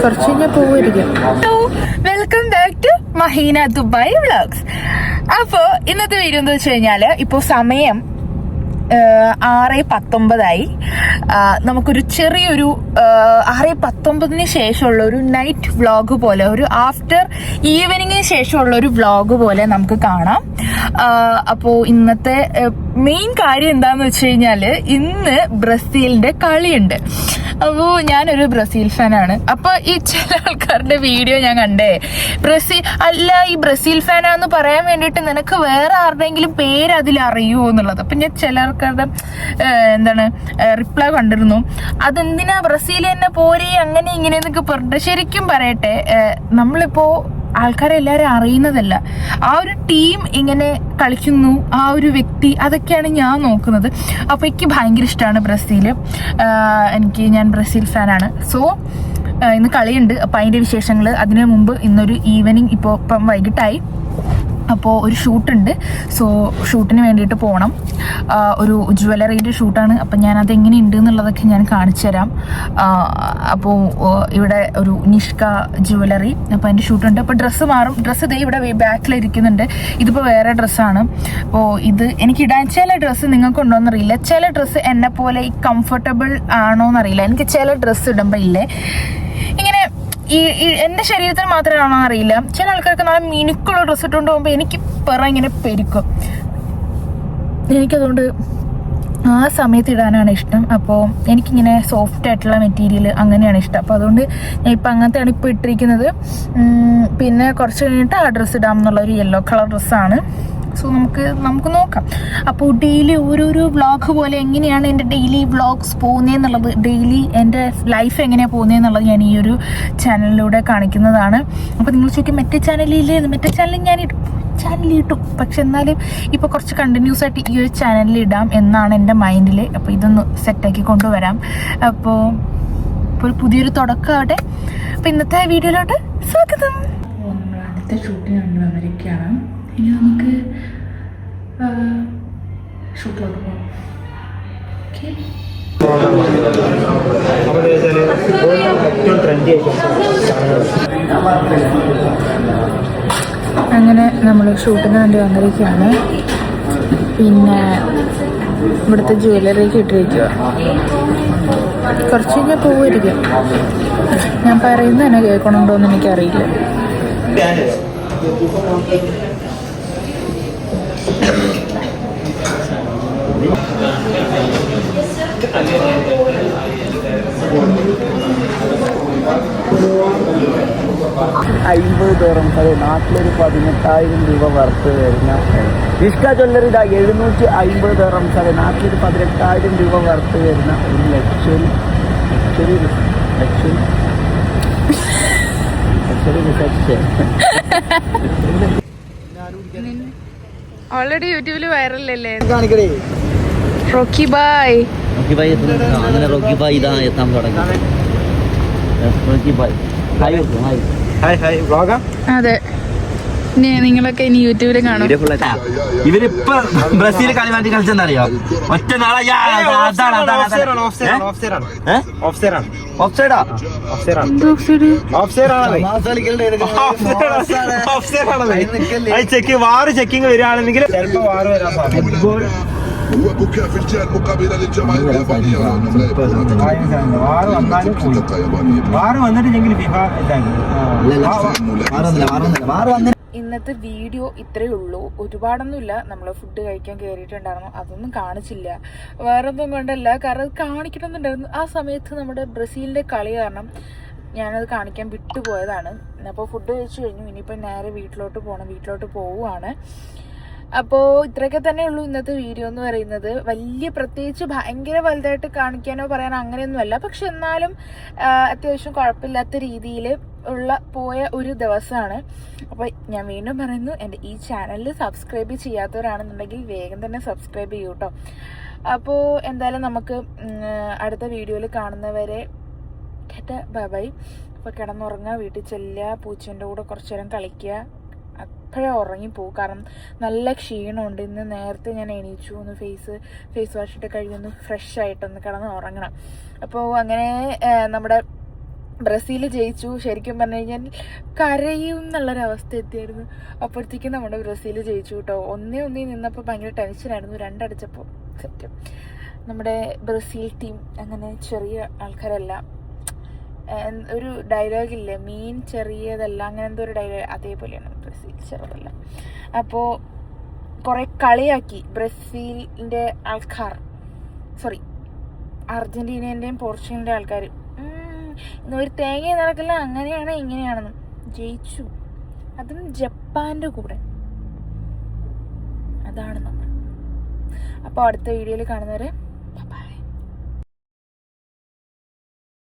കുറച്ച് കഴിഞ്ഞാൽ പോവുമായിരിക്കും. Welcome back to Maheena Dubai vlogs. അപ്പോ ഇന്നത്തെ വീഡിയോ എന്താ വെച്ച് കഴിഞ്ഞാല് ഇപ്പൊ സമയം 6:19 നമുക്കൊരു ചെറിയൊരു 6:19 ശേഷമുള്ള ഒരു നൈറ്റ് വ്ളോഗ് പോലെ, ഒരു ആഫ്റ്റർ ഈവനിങ്ങിന് ശേഷമുള്ള ഒരു വ്ളോഗ് പോലെ നമുക്ക് കാണാം. അപ്പോൾ ഇന്നത്തെ മെയിൻ കാര്യം എന്താന്ന് വെച്ച് കഴിഞ്ഞാല് ഇന്ന് ബ്രസീലിന്റെ കളിയുണ്ട്. അപ്പോൾ ഞാനൊരു ബ്രസീൽ ഫാനാണ്. അപ്പൊ ഈ ചില ആൾക്കാരുടെ വീഡിയോ ഞാൻ കണ്ടേ, ഈ ബ്രസീൽ ഫാനാന്ന് പറയാൻ വേണ്ടിയിട്ട് നിനക്ക് വേറെ ആരുടെയെങ്കിലും പേര് അതിൽ അറിയുമോ എന്നുള്ളത്. അപ്പൊ ഞാൻ ചില ആൾക്കാരുടെ റിപ്ലൈ കണ്ടിരുന്നു, അതെന്തിനാ ബ്രസീൽ തന്നെ പോരെ അങ്ങനെ ഇങ്ങനെ എന്നൊക്കെ പറഞ്ഞിട്ട്. ശരിക്കും പറയട്ടെ, നമ്മളിപ്പോ ആൾക്കാരെ എല്ലാവരും അറിയുന്നതല്ല, ആ ഒരു ടീം ഇങ്ങനെ കളിക്കുന്നു, ആ ഒരു വ്യക്തി, അതൊക്കെയാണ് ഞാൻ നോക്കുന്നത്. അപ്പോൾ എനിക്ക് ഭയങ്കര ഇഷ്ടമാണ് ബ്രസീൽ. ഞാൻ ബ്രസീൽ ഫാനാണ്. സോ ഇന്ന് കളിയുണ്ട്. അപ്പം അതിൻ്റെ വിശേഷങ്ങൾ. അതിനു മുമ്പ് ഇന്നൊരു ഈവനിങ് ഇപ്പം വൈകിട്ടായി. അപ്പോൾ ഒരു ഷൂട്ടുണ്ട്. സോ ഷൂട്ടിന് വേണ്ടിയിട്ട് പോകണം. ഒരു ജ്വല്ലറിയുടെ ഷൂട്ടാണ്. അപ്പം ഞാനത് എങ്ങനെയുണ്ട് എന്നുള്ളതൊക്കെ ഞാൻ കാണിച്ചു തരാം. അപ്പോൾ ഇവിടെ ഒരു നിഷ്ക ജ്വല്ലറി, അപ്പോൾ അതിൻ്റെ ഷൂട്ടുണ്ട്. അപ്പോൾ ഡ്രസ്സ് മാറും. ഡ്രസ്സ് ഇതേ ഇവിടെ ബാക്കിലിരിക്കുന്നുണ്ട്. ഇതിപ്പോൾ വേറെ ഡ്രസ്സാണ്. അപ്പോൾ ഇത് എനിക്കിടാൻ ചില ഡ്രസ്സ് നിങ്ങൾക്കുണ്ടോ എന്നറിയില്ല. ചില ഡ്രസ്സ് എന്നെ പോലെ ഈ കംഫർട്ടബിൾ ആണോ എന്നറിയില്ല. എനിക്ക് ചില ഡ്രസ്സ് ഇടുമ്പോൾ ഇല്ലേ ഇങ്ങനെ ഈ എൻ്റെ ശരീരത്തിന് മാത്രമാണോ അറിയില്ല, ചില ആൾക്കാർക്ക് നല്ല മിനുക്കുള്ള ഡ്രസ്സ് ഇട്ടുകൊണ്ട് പോകുമ്പോൾ എനിക്ക് ഇങ്ങനെ പെരുക്കും. എനിക്കതുകൊണ്ട് ആ സമയത്ത് ഇടാനാണ് ഇഷ്ടം. അപ്പോൾ എനിക്കിങ്ങനെ സോഫ്റ്റ് ആയിട്ടുള്ള മെറ്റീരിയൽ അങ്ങനെയാണ് ഇഷ്ടം. അപ്പോൾ അതുകൊണ്ട് ഞാൻ ഇപ്പം അങ്ങനത്തെയാണ് ഇപ്പോൾ ഇട്ടിരിക്കുന്നത്. പിന്നെ കുറച്ച് കഴിഞ്ഞിട്ട് ആ ഡ്രസ്സ് ഇടാം എന്നുള്ളൊരു യെല്ലോ കളർ ഡ്രസ്സാണ്. സോ നമുക്ക് നോക്കാം. അപ്പോൾ ഡെയിലി ഓരോരോ വ്ളോഗ് പോലെ എങ്ങനെയാണ് എൻ്റെ ഡെയിലി വ്ളോഗ്സ് പോകുന്നതെന്നുള്ളത്, ഡെയിലി എൻ്റെ ലൈഫ് എങ്ങനെയാണ് പോകുന്നതെന്നുള്ളത് ഞാൻ ഈ ഒരു ചാനലിലൂടെ കാണിക്കുന്നതാണ്. അപ്പോൾ നിങ്ങൾ ചോദിക്കും മറ്റേ ചാനലിൽ ഞാൻ ഇട്ടു, പക്ഷെ എന്നാലും ഇപ്പോൾ കുറച്ച് കണ്ടിന്യൂസ് ആയിട്ട് ഈ ഒരു ചാനലിൽ ഇടാം എന്നാണ് എൻ്റെ മൈൻഡിൽ. അപ്പോൾ ഇതൊന്ന് സെറ്റാക്കി കൊണ്ടുവരാം. അപ്പോൾ ഒരു പുതിയൊരു തുടക്കമാവട്ടെ. അപ്പോൾ ഇന്നത്തെ വീഡിയോയിലോട്ട് സ്വാഗതം. നമ്മൾ അടുത്ത ഷൂട്ടിന് നമ്മൾ അമേരിക്കയാണ്. ഇനി നമുക്ക് ഷൂട്ടിലോട്ട് പോകാം. അങ്ങനെ നമ്മൾ ഷൂട്ടിന് വേണ്ടി വന്നിരിക്കുകയാണ്. പിന്നെ ഇവിടുത്തെ ജ്വല്ലറിക്ക് ഇട്ടിരിക്കുക. കുറച്ച് കഴിഞ്ഞാൽ പോവുമായിരിക്കും. ഞാൻ പറയുന്നത് തന്നെ കേൾക്കണുണ്ടോ എന്ന് എനിക്കറിയില്ല. $50, നാട്ടിലൊരു 18,000 രൂപ വർത്ത് വരുന്ന നിഷ്ക ജ്വല്ലറി. 750, നാട്ടിലൊരു 18,000 രൂപ വർത്ത് വരുന്ന ഒരു ലക്ഷറി ഓൾറെഡി യൂട്യൂബിൽ വൈറലല്ലേ റോക്കി ബായ് അങ്ങനെ റോക്കി ബായ് ഇതാ എത്താൻ തുടങ്ങി. റോക്കി ബായ് അതെ, നിങ്ങളൊക്കെ ഇനി യൂട്യൂബിൽ കാണും. ഇവരിപ്പൊ ബ്രസീൽ കളി മാറ്റി കളിച്ചെന്നറിയോ? ഒറ്റ നാളെ ചെക്കിങ് വരികയാണെങ്കിൽ ചിലപ്പോ വാറ് വരാൻ ഫുട്ബോൾ ഇന്നത്തെ വീഡിയോ ഇത്രയേ ഉള്ളൂ. ഒരുപാടൊന്നുമില്ല. നമ്മൾ ഫുഡ് കഴിക്കാൻ കയറിയിട്ടുണ്ടായിരുന്നു, അതൊന്നും കാണിച്ചില്ല. വേറൊന്നും കൊണ്ടല്ല, കാരണം അത് കാണിക്കണമെന്നുണ്ടായിരുന്നു. ആ സമയത്ത് നമ്മുടെ ബ്രസീലിന്റെ കളി കാരണം ഞാനത് കാണിക്കാൻ വിട്ടുപോയതാണ്. അപ്പോൾ ഫുഡ് കഴിച്ചു കഴിഞ്ഞു. ഇനിയിപ്പോൾ നേരെ വീട്ടിലോട്ട് പോവുകയാണ്. അപ്പോൾ ഇത്രയൊക്കെ തന്നെ ഉള്ളൂ ഇന്നത്തെ വീഡിയോ എന്ന് പറയുന്നത്. വലിയ പ്രത്യേകിച്ച് ഭയങ്കര വലുതായിട്ട് കാണിക്കാനോ പറയാനോ അങ്ങനെയൊന്നുമല്ല. പക്ഷെ എന്നാലും അത്യാവശ്യം കുഴപ്പമില്ലാത്ത രീതിയിൽ പോയ ഒരു ദിവസമാണ്. അപ്പോൾ ഞാൻ വീണ്ടും പറയുന്നു, എൻ്റെ ഈ ചാനലിൽ സബ്സ്ക്രൈബ് ചെയ്യാത്തവരാണെന്നുണ്ടെങ്കിൽ വേഗം തന്നെ സബ്സ്ക്രൈബ് ചെയ്യൂ കേട്ടോ. അപ്പോൾ എന്തായാലും നമുക്ക് അടുത്ത വീഡിയോയിൽ കാണുന്നവരെ ബൈ ബൈ. അപ്പോൾ കിടന്നുറങ്ങുക, വീട്ടിൽ ചെല്ലുക, പൂച്ചേൻ്റെ കൂടെ കുറച്ച് നേരം കളിക്കുക, അപ്പോഴേ ഉറങ്ങിപ്പോവും. കാരണം നല്ല ക്ഷീണമുണ്ട്. ഇന്ന് നേരത്തെ ഞാൻ എണീച്ചു, ഒന്ന് ഫേസ് വാഷ് ഇട്ട് കഴിയുമെന്ന് ഫ്രഷ് ആയിട്ടൊന്ന് കിടന്ന് ഉറങ്ങണം. അപ്പോൾ അങ്ങനെ നമ്മുടെ ബ്രസീൽ ജയിച്ചു. ശരിക്കും പറഞ്ഞു കഴിഞ്ഞാൽ കരയും എന്നുള്ളൊരവസ്ഥ എത്തിയായിരുന്നു. അപ്പോഴത്തേക്കും നമ്മുടെ ബ്രസീൽ ജയിച്ചു കേട്ടോ. ഒന്നേ നിന്നപ്പോൾ ഭയങ്കര ടെൻഷനായിരുന്നു. 2 അടിച്ചപ്പോൾ സത്യം നമ്മുടെ ബ്രസീൽ ടീം അങ്ങനെ ചെറിയ ആൾക്കാരല്ല. ഒരു ഡയലോഗില്ലേ, മീൻ ചെറിയതല്ല, അങ്ങനെ എന്തോ ഒരു ഡയലോഗ്, അതേപോലെയാണ് ബ്രസീൽ ചെറുതല്ല. അപ്പോൾ കുറേ കളിയാക്കി ബ്രസീലിൻ്റെ ആൾക്കാർ, സോറി അർജൻറ്റീനേൻ്റെയും പോർച്ചുഗലിൻ്റെ ആൾക്കാർ. ഒരു തേങ്ങ നടക്കില്ല, അങ്ങനെയാണ് ഇങ്ങനെയാണെന്നും. ജയിച്ചു, അതും ജപ്പാൻ്റെ കൂടെ. അതാണ് നമ്മൾ. അപ്പോൾ അടുത്ത വീഡിയോയിൽ കാണുന്നവരെ